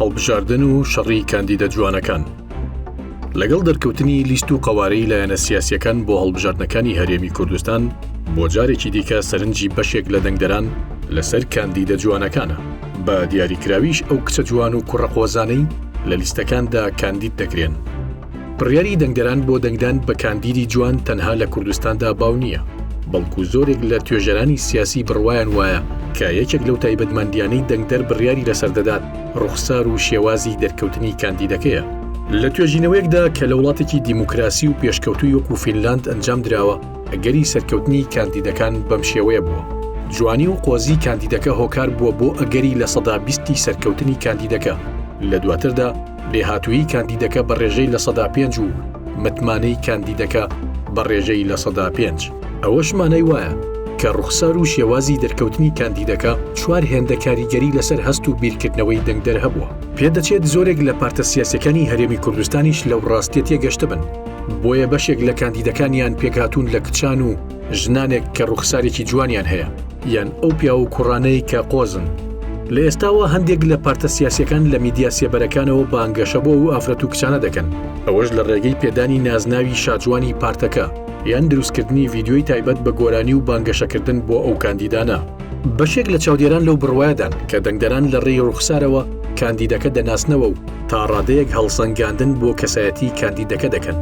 هەڵبژاردن و شەڕی کاندیدە جوانەکان. لەگەڵ دەرکەوتنی لیست و قەوارەی لایەنە سیاسیەکان بۆ هەڵبژاردنەکانی هەرێمی کوردستان بۆ جارێکی دیکە سەرنجی بەشێک لە دەنگدەران لەسەر کاندیدە جوانەکانە. بە دیاریکراویش ئەو کچە جوان و کوڕەقۆزانەی لە لیستەکاندا کاندید دەکرێن. بڕیاری دەنگدەران بۆ دەنگدان بە کاندیدی جوان تەنها لە کوردستاندا باو نییە، بەڵکو زۆرێک لە توێژەرانی سیاسی بڕوایان وایە کە یەکێک لەو تایبەتمەندیانەی دەنگدەر بڕیاری لەسەر دەدات ڕوخسار و شێوازی دەرکەوتنی کاندیدەکەیە. لە توێژینەوەیەکدا کە لە وڵاتێکی دیموکراسی و پێشکەوتوی وەکو فینلاند ئەنجام دراوە، ئەگەری سەرکەوتنی کاندیدەکان بەم شێوەیە بووە. جوانی و قۆزی کاندیدەکە هۆکار بووە بۆ ئەگەری لە سەدا 20 سەرکەوتنی کاندیدەکە. لە دواتردا لێهاتووی کاندیدەکە بە ڕێژەی لە سەدا 5 و متمانەی کاندیدەکە بە ڕێژەی لە سەدا 5. ئەوەش مانای وایە کە ڕوخسار و شێوازی دەرکەوتنی کاندیدەکە 4 هێندە کاریگەری لەسەر هەست و بیرکردنەوەی دەنگدەر هەبووە. پێدەچێت زۆرێک لە پارتە سیاسیەکانی هەرێمی کوردستانیش لەو ڕاستیە تێگەشتە بن، بۆیە بەشێک لە کاندیدەکانیان پێکهاتوون لە کچان و ژنانێک کە ڕوخسارێکی جوانیان هەیە، یان ئەو پیا و کوڕانەی کە قۆزن. لە ئێستاوە هەندێک لە پارتە سیاسیەکان لە میدیا سێبەرەکانەوە بانگەشەبۆ و ئافرەت و کچانە دەکەن، ئەوەش لە ڕێگەی پێدانی نازناوی شاجوانی پارتەکە یان دروستکردنی ڤیدیۆی تایبەت بە گۆرانی و بانگەشەکردن بۆ ئەو کاندیدانە. بەشێک لە چاودێران لەو بڕوایەدان کە دەنگدەران لە ڕێی ڕوخسارەوە کاندیدەکە دەناسنەوە و تا ڕادەیەک هەڵسەنگاندن بۆ کەسایەتی کاندیدەکە دەکەن.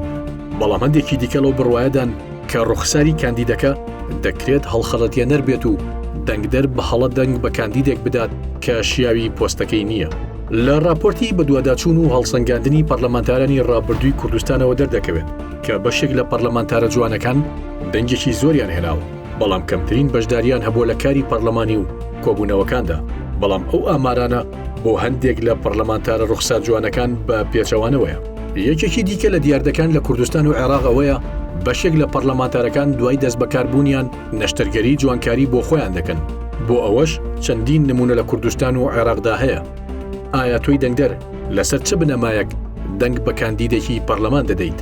بەڵام هەندێکی دیکە لەو بڕوایەدان کە ڕوخساری کاندیدەکە دەکرێت هەڵخەڵەتێنەر بێت و دەنگدەر بە هەڵە دەنگ بە کاندیدێک بدات کە شیاوی پۆستەکەی نییە. لە راپۆرتی بە دوواداچوون و هەڵسەنگاندنی پەرلەمانتارانی ڕابردووی کوردستانەوە دەردەکەوێت کە بەشێک لە پەرلەمانتارە جوانەکان دەنگێکی زۆریان هێناوە، بەڵام کەمترین بەشداریان هەبووە لە کاری پەرلەمانی و کۆبوونەوەکاندا. بەڵام ئەو ئامارانە بۆ هەندێک لە پەرلەمانتارە ڕوخسار جوانەکان بە پێچەوانەوەیە. یەکێکی دیکە لە دیاردەکان لە کوردستان و عێراق ئەوەیە بەشێک لە پەرلەمانتارەکان دوای دەست بەکاربوونیان نەشتەرگەری جوانکاری بۆ خۆیان دەکەن. بۆ ئەوەش چەندین نمونە لە کوردستان و عێراقدا هەیە. ئایا تۆی دەنگدەر لەسەر چه بنەمایەک دەنگ بە کاندیدێکی پەرلەمان دەدەیت؟